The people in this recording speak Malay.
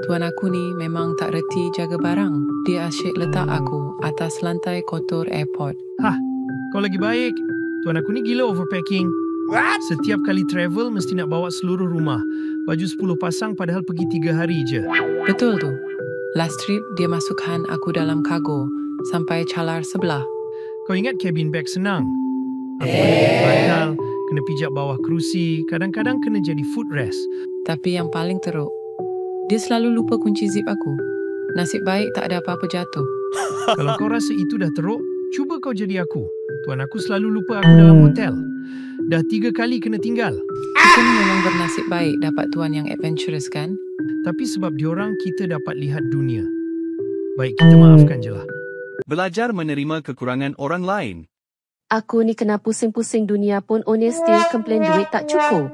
Tuan aku ni memang tak reti jaga barang. Dia asyik letak aku atas lantai kotor airport. Kau lagi baik. Tuan aku ni gila overpacking. Setiap kali travel mesti nak bawa seluruh rumah. Baju 10 pasang padahal pergi 3 hari je. Betul tu. Last trip, dia masukkan aku dalam kargo sampai calar sebelah. Kau ingat cabin bag senang? Aku kena bantal, kena pijak bawah kerusi, kadang-kadang kena jadi footrest. Tapi yang paling teruk, dia selalu lupa kunci zip aku. Nasib baik tak ada apa-apa jatuh. Kalau kau rasa itu dah teruk, cuba kau jadi aku. Tuan aku selalu lupa aku dalam hotel. Dah 3 kali kena tinggal. Kita ni memang bernasib baik dapat tuan yang adventurous kan? Tapi sebab diorang kita dapat lihat dunia. Baik, kita maafkan je lah. Belajar menerima kekurangan orang lain. Aku ni kena pusing-pusing dunia pun Oni still komplain duit tak cukup.